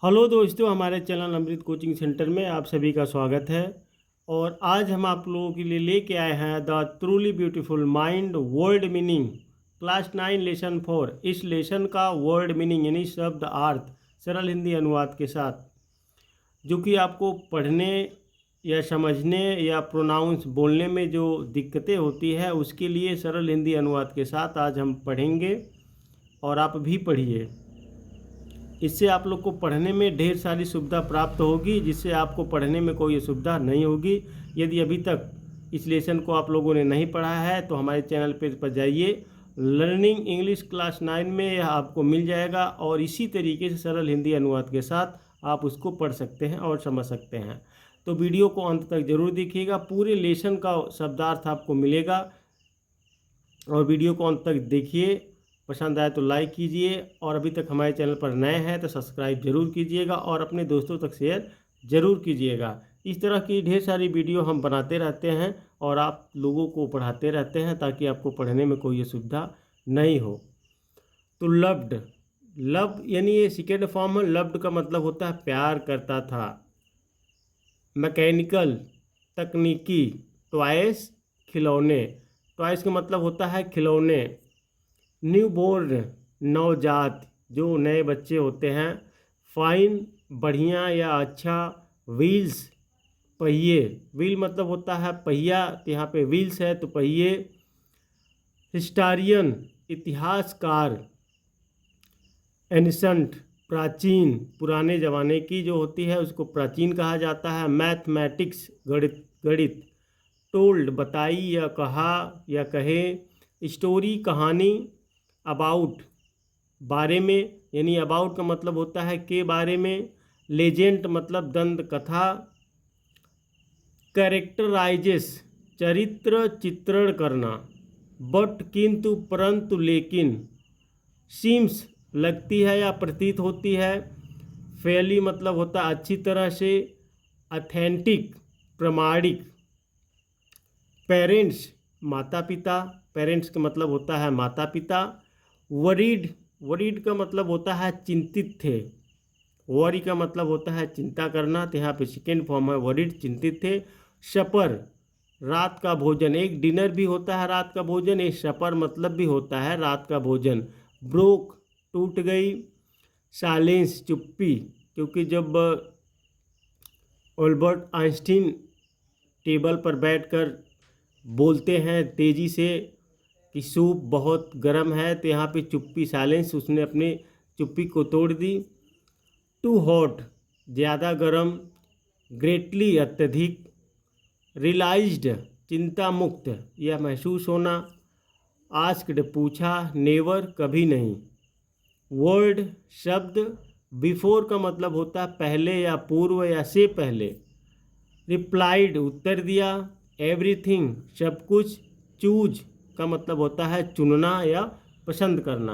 Hello दोस्तों, हमारे channel अमृत coaching centre में आप सभी का स्वागत है। और आज हम आप लोगों के लिए लेके आए हैं the truly beautiful mind word meaning class 9 lesson 4। इस लेसन का वर्ड मीनिंग यानी शब्द अर्थ सरल हिंदी अनुवाद के साथ, जो कि आपको पढ़ने या समझने या प्रोनाउंस बोलने में जो दिक्कतें होती है उसके लिए सरल हिंदी अनुवाद के साथ आज हम पढ़ेंगे। और आप भी पढ़िए, इससे आप लोग को पढ़ने में ढेर सारी सुविधा प्राप्त होगी, जिससे आपको पढ़ने में कोई असुविधा नहीं होगी। यदि अभी तक इस लेसन को आप लोगों ने नहीं पढ़ा है तो हमारे चैनल पेज पर जाइए, लर्निंग इंग्लिश क्लास 9 में यह आपको मिल जाएगा और इसी तरीके से सरल हिंदी अनुवाद के साथ आप उसको पढ़ सकते हैं और समझ सकते हैं। तो वीडियो को अंत तक ज़रूर देखिएगा, पूरे लेसन का शब्दार्थ आपको मिलेगा। और वीडियो को अंत तक देखिए, पसंद आए तो लाइक कीजिए और अभी तक हमारे चैनल पर नए हैं तो सब्सक्राइब जरूर कीजिएगा और अपने दोस्तों तक शेयर जरूर कीजिएगा। इस तरह की ढेर सारी वीडियो हम बनाते रहते हैं और आप लोगों को पढ़ाते रहते हैं ताकि आपको पढ़ने में कोई असुविधा नहीं हो। तो लव्ड, लव यानी ये सेकेंड फॉर्म है। लव्ड का मतलब होता है प्यार करता था। मैकेनिकल तकनीकी। टॉयस खिलौने, टॉयस का मतलब होता है खिलौने। न्यू बोर्न नवजात, जो नए बच्चे होते हैं। फाइन बढ़िया या अच्छा। व्हील्स पहिए, व्हील मतलब होता है पहिया, तो यहाँ पे व्हील्स है तो पहिए। हिस्टारियन इतिहासकार। एनिसेंट प्राचीन, पुराने ज़माने की जो होती है उसको प्राचीन कहा जाता है। मैथमेटिक्स गणित, गणित। टोल्ड बताई या कहा या कहे। स्टोरी कहानी। अबाउट बारे में, यानी अबाउट का मतलब होता है के बारे में। लेजेंड मतलब दंत कथा। कैरेक्टराइजेस चरित्र चित्रण करना। बट किंतु परंतु लेकिन। सीम्स लगती है या प्रतीत होती है। फेयरली मतलब होता है अच्छी तरह से। ऑथेंटिक प्रमाणिक। पेरेंट्स माता पिता, पेरेंट्स का मतलब होता है माता पिता। वरीड, वरीड का मतलब होता है चिंतित थे। वरी का मतलब होता है चिंता करना, तो यहाँ पे सेकेंड फॉर्म है वरीड, चिंतित थे। सपर रात का भोजन, एक डिनर भी होता है रात का भोजन, एक सपर मतलब भी होता है रात का भोजन। ब्रोक टूट गई। साइलेंस चुप्पी, क्योंकि जब अल्बर्ट आइंस्टीन टेबल पर बैठकर बोलते हैं तेज़ी से कि सूप बहुत गर्म है, तो यहाँ पे चुप्पी साइलेंस, उसने अपनी चुप्पी को तोड़ दी। टू हॉट ज़्यादा गर्म। ग्रेटली अत्यधिक। रियलाइज्ड चिंता मुक्त यह महसूस होना। आस्क्ड पूछा। नेवर कभी नहीं। वर्ड शब्द। बिफोर का मतलब होता है पहले या पूर्व या से पहले। रिप्लाइड उत्तर दिया। एवरीथिंग सब कुछ। चूज का मतलब होता है चुनना या पसंद करना।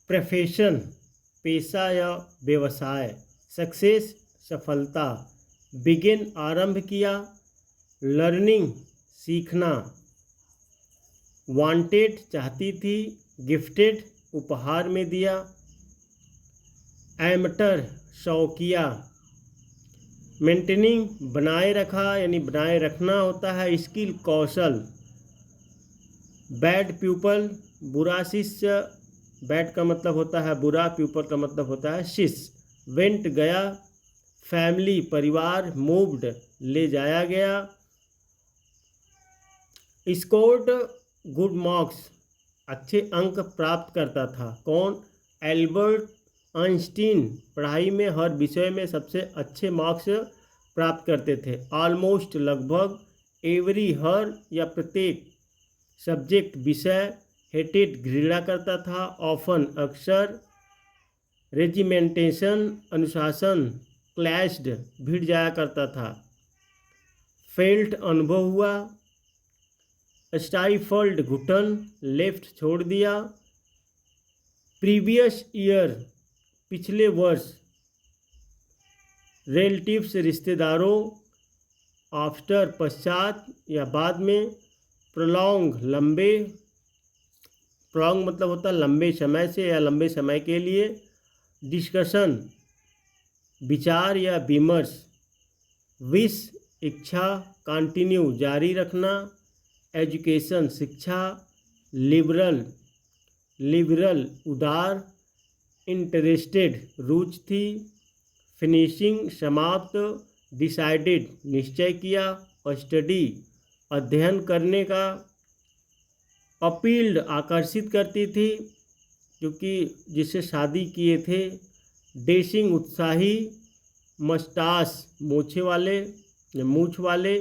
प्रोफेशन पेशा या व्यवसाय। सक्सेस सफलता। बिगिन आरंभ किया। लर्निंग सीखना। वांटेड चाहती थी। गिफ्टेड उपहार में दिया। एमटर शौकिया। मेंटेनिंग बनाए रखा, यानी बनाए रखना होता है। स्किल कौशल। बैड प्यूपल बुरा शिष्य, बैड का मतलब होता है बुरा, प्यूपल का मतलब होता है शिष्य। वेंट गया। फैमिली परिवार। मूव्ड ले जाया गया। स्कोर्ड गुड मार्क्स अच्छे अंक प्राप्त करता था। कौन? एल्बर्ट आइंस्टीन पढ़ाई में हर विषय में सबसे अच्छे मार्क्स प्राप्त करते थे। ऑलमोस्ट लगभग। एवरी हर या प्रत्येक। सब्जेक्ट विषय। हेटेड घृणा करता था। ऑफन अक्सर। रेजिमेंटेशन अनुशासन। क्लैश्ड भिड़ जाया करता था। फेल्ट अनुभव हुआ। स्टाइफल्ड घुटन। लेफ्ट छोड़ दिया। प्रीवियस ईयर पिछले वर्ष। रिलेटिव्स रिश्तेदारों। आफ्टर पश्चात या बाद में। प्रोलॉन्ग लंबे। प्रॉन्ग मतलब होता है लंबे समय से या लंबे समय के लिए। डिस्कशन विचार या विमर्श। विश इच्छा, कंटिन्यू जारी रखना। एजुकेशन शिक्षा। लिबरल उदार। इंटरेस्टेड रुचि थी। फिनिशिंग समाप्त। डिसाइडेड निश्चय किया। स्टडी अध्ययन करने का। अपील्ड आकर्षित करती थी क्योंकि जिससे शादी किए थे। डेशिंग उत्साही। मस्टास मूछे वाले या मूछ वाले।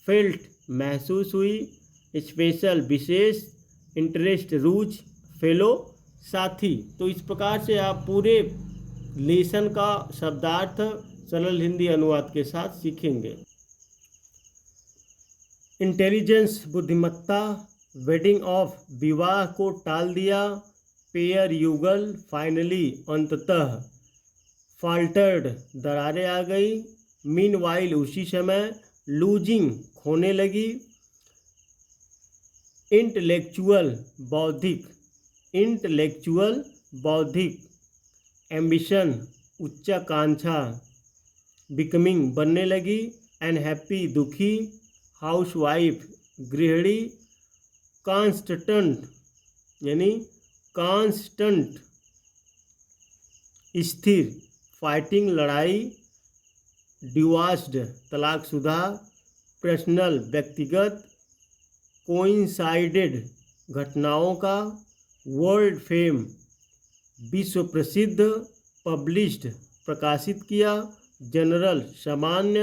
फेल्ट महसूस हुई। स्पेशल विशेष। इंटरेस्ट रुचि। फेलो साथी। तो इस प्रकार से आप पूरे लेसन का शब्दार्थ सरल हिंदी अनुवाद के साथ सीखेंगे। इंटेलिजेंस बुद्धिमत्ता। वेडिंग ऑफ विवाह को टाल दिया। पेयर युगल फाइनली अंततः। फाल्टर्ड दरारें आ गई। मीनवाइल उसी समय। लूजिंग खोने लगी। इंटेलेक्चुअल बौद्धिक। एम्बिशन उच्चाकांक्षा। बिकमिंग बनने लगी। अनहैप्पी दुखी। हाउसवाइफ गृहिणी। कांस्टेंट यानी कांस्टेंट स्थिर। फाइटिंग लड़ाई। डिवोर्स्ड तलाकशुदा। पर्सनल व्यक्तिगत। कोइंसाइडेड घटनाओं का। वर्ल्ड फेम विश्व प्रसिद्ध। पब्लिश्ड प्रकाशित किया। जनरल सामान्य।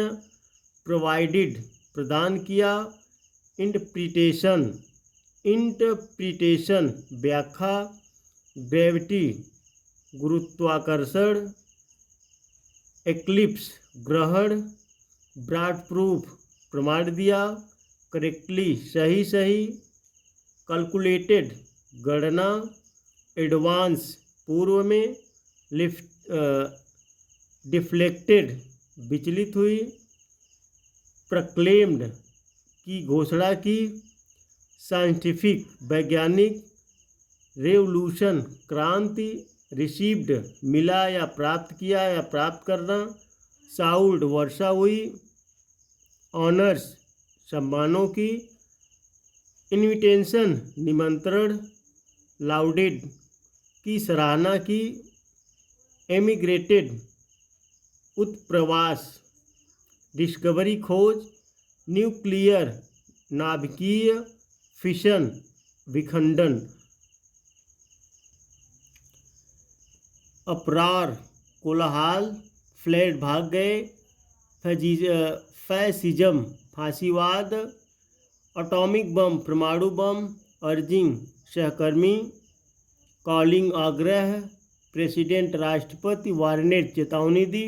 प्रोवाइडेड प्रदान किया। इंटरप्रिटेशन व्याख्या। ग्रेविटी गुरुत्वाकर्षण। एक्लिप्स ग्रहण। ब्रॉड प्रूफ प्रमाण दिया। करेक्टली सही। कैलकुलेटेड गणना। एडवांस पूर्व में। डिफ्लेक्टेड विचलित हुई। प्रोक्लेम्ड की घोषणा की। साइंटिफिक वैज्ञानिक। रेवोल्यूशन क्रांति। रिसीव्ड मिला या प्राप्त किया या प्राप्त करना। साउंड वर्षा हुई। ऑनर्स सम्मानों की। इन्विटेशन निमंत्रण। लाउडेड की सराहना की। एमिग्रेटेड उत्प्रवास। डिस्कवरी खोज। न्यूक्लियर नाभिकीय। फिशन विखंडन। अपरार कोलाहल। फ्लैट भाग गए। फैसिज्म फांसीवाद। एटॉमिक बम परमाणु बम। अर्जिंग सहकर्मी। कॉलिंग आग्रह। प्रेसिडेंट राष्ट्रपति। वार्नेट चेतावनी दी।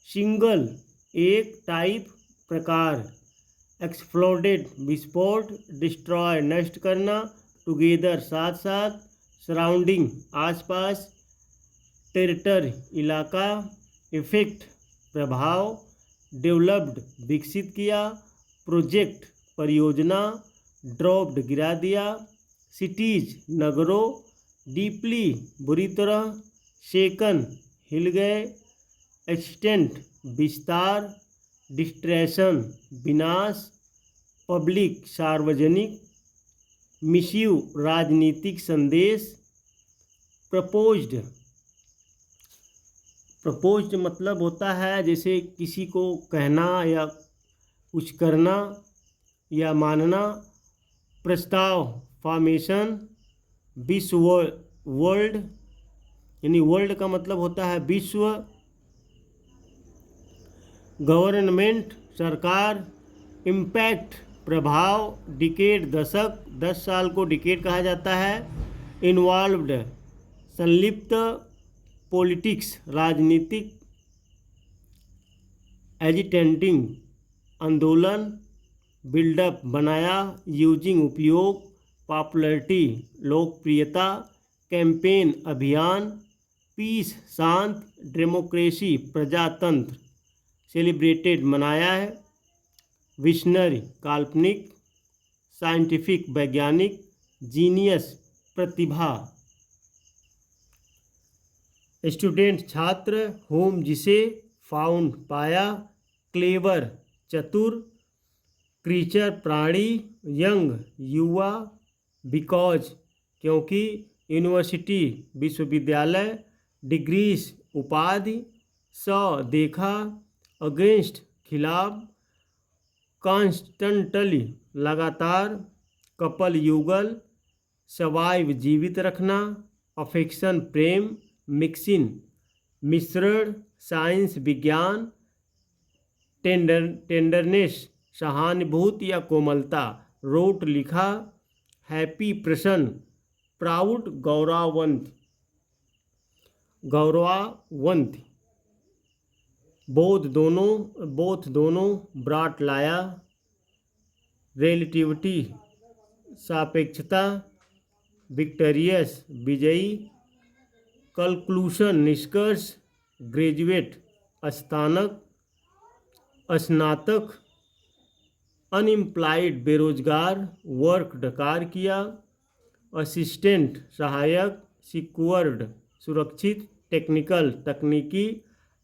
सिंगल एक। टाइप प्रकार। एक्सप्लोडेड विस्फोट। डिस्ट्रॉय नष्ट करना। टुगेदर साथ साथ। सराउंडिंग आसपास। टेरिटरी इलाका। इफेक्ट प्रभाव। डेवलप्ड विकसित किया। प्रोजेक्ट परियोजना। ड्रॉप्ड गिरा दिया। सिटीज नगरों। डीपली बुरी तरह। शेकन हिल गए। एक्सटेंट विस्तार। डिस्ट्रेशन विनाश। पब्लिक सार्वजनिक। मिस्यू राजनीतिक संदेश। प्रपोज्ड मतलब होता है जैसे किसी को कहना या कुछ करना या मानना। प्रस्ताव फॉर्मेशन। विश्व वर्ल्ड यानी वर्ल्ड का मतलब होता है विश्व। गवर्नमेंट सरकार। इम्पैक्ट प्रभाव। डिकेड दशक। 10 साल को डिकेड कहा जाता है। इन्वॉल्व्ड संलिप्त। पॉलिटिक्स राजनीतिक। एजिटेटिंग आंदोलन। बिल्डअप बनाया। यूजिंग उपयोग। पॉपुलैरिटी लोकप्रियता। कैंपेन अभियान। पीस शांत। डेमोक्रेसी प्रजातंत्र। सेलिब्रेटेड मनाया है। विशनरी काल्पनिक। साइंटिफिक वैज्ञानिक। जीनियस प्रतिभा। स्टूडेंट छात्र, होम जिसे, फाउंड पाया, क्लेवर चतुर, क्रीचर प्राणी, यंग युवा, बिकॉज क्योंकि, यूनिवर्सिटी विश्वविद्यालय, डिग्रीज उपाधि, सौ देखा, अगेंस्ट खिलाफ, कॉन्स्टेंटली लगातार, कपल युगल, सर्वाइव जीवित रखना, अफेक्शन प्रेम, मिक्सिन मिश्रण, साइंस विज्ञान, टेंडरनेस सहानुभूति या कोमलता, रोट लिखा, हैप्पी प्रसन्न, प्राउड गौरववंत, बोथ दोनों, ब्राट लाया, रिलेटिविटी सापेक्षता, विक्टोरियस विजयी, कंक्लूशन निष्कर्ष, ग्रेजुएट स्नातक, अनएम्प्लॉयड बेरोजगार, वर्क डकार किया, असिस्टेंट सहायक, सिक्योर्ड सुरक्षित, टेक्निकल तकनीकी,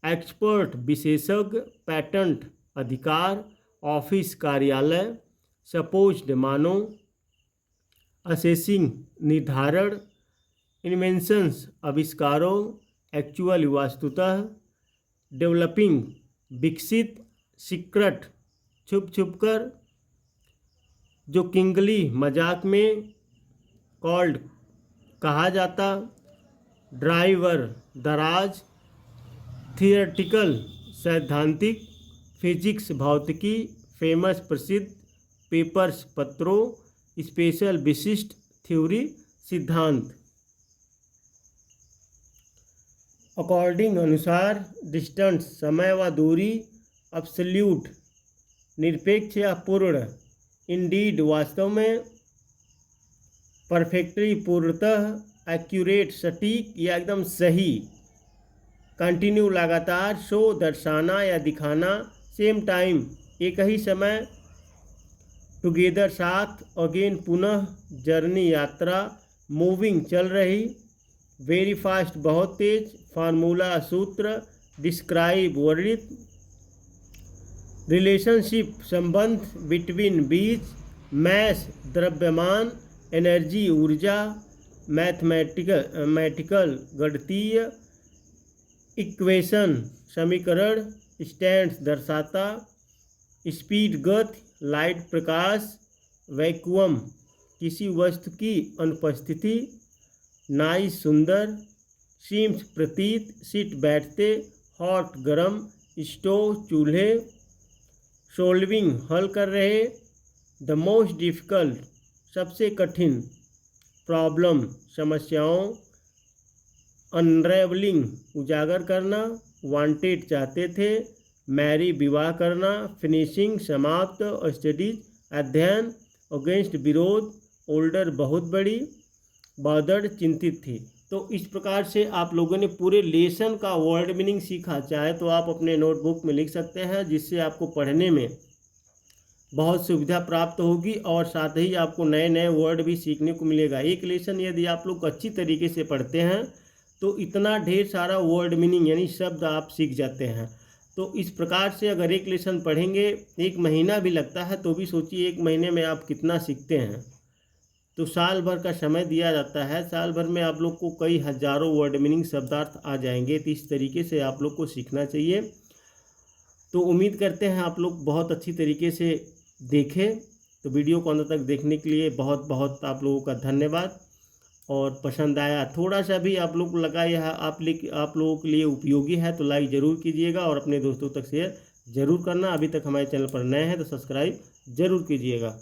एक्सपर्ट विशेषज्ञ, पेटेंट अधिकार, ऑफिस कार्यालय, सपोज्ड मानो, असेसिंग निर्धारण, इन्वेंशंस आविष्कारों, एक्चुअल वास्तुतः, डेवलपिंग विकसित, सीक्रेट छुप कर, जो किंगली मजाक में, कॉल्ड कहा जाता, ड्राइवर दराज, थियोरेटिकल सैद्धांतिक, फिजिक्स भौतिकी, फेमस प्रसिद्ध, पेपर्स पत्रों, स्पेशल विशिष्ट, थ्योरी सिद्धांत, अकॉर्डिंग अनुसार, डिस्टेंस समय व दूरी, एब्सोल्यूट निरपेक्ष या पूर्ण, इंडीड वास्तव में, परफेक्टली पूर्णतः, एक्यूरेट सटीक या एकदम सही, कंटिन्यू लगातार, शो दर्शाना या दिखाना, सेम टाइम एक ही समय, टुगेदर साथ, अगेन पुनः, जर्नी यात्रा, मूविंग चल रही, वेरी फास्ट बहुत तेज, फार्मूला सूत्र, डिस्क्राइब वर्णित, रिलेशनशिप संबंध, बिटवीन बीच, मैस द्रव्यमान, एनर्जी ऊर्जा, मैथमेटिकल गणितीय, इक्वेशन समीकरण, स्टैंड्स दर्शाता, स्पीड गति, लाइट प्रकाश, वैक्यूम किसी वस्तु की अनुपस्थिति, नाइस सुंदर, सीम्स प्रतीत, सीट बैठते, हॉट गरम, स्टोव चूल्हे, सोल्विंग हल कर रहे, द मोस्ट डिफ़िकल्ट सबसे कठिन, प्रॉब्लम समस्याओं, अनरेवलिंग उजागर करना, वांटेड चाहते थे, मैरी विवाह करना, फिनिशिंग समाप्त, स्टडीज अध्ययन, अगेंस्ट विरोध, ओल्डर बहुत बड़ी, बॉदर्ड चिंतित थी। तो इस प्रकार से आप लोगों ने पूरे लेसन का वर्ड मीनिंग सीखा। चाहे तो आप अपने नोटबुक में लिख सकते हैं, जिससे आपको पढ़ने में बहुत सुविधा प्राप्त होगी और साथ ही आपको नए नए वर्ड भी सीखने को मिलेगा। एक लेसन यदि आप लोग अच्छी तरीके से पढ़ते हैं तो इतना ढेर सारा वर्ड मीनिंग यानी शब्द आप सीख जाते हैं। तो इस प्रकार से अगर एक लेसन पढ़ेंगे, 1 महीना भी लगता है तो भी सोचिए 1 महीने में आप कितना सीखते हैं। तो साल भर का समय दिया जाता है, साल भर में आप लोग को कई हज़ारों वर्ड मीनिंग शब्दार्थ आ जाएंगे। तो इस तरीके से आप लोग को सीखना चाहिए। तो उम्मीद करते हैं आप लोग बहुत अच्छी तरीके से देखें। तो वीडियो को अंत तक देखने के लिए बहुत बहुत आप लोगों का धन्यवाद। और पसंद आया, थोड़ा सा भी आप लोग को लगा यह आप लोगों के लिए उपयोगी है तो लाइक ज़रूर कीजिएगा और अपने दोस्तों तक शेयर ज़रूर करना। अभी तक हमारे चैनल पर नए हैं तो सब्सक्राइब ज़रूर कीजिएगा।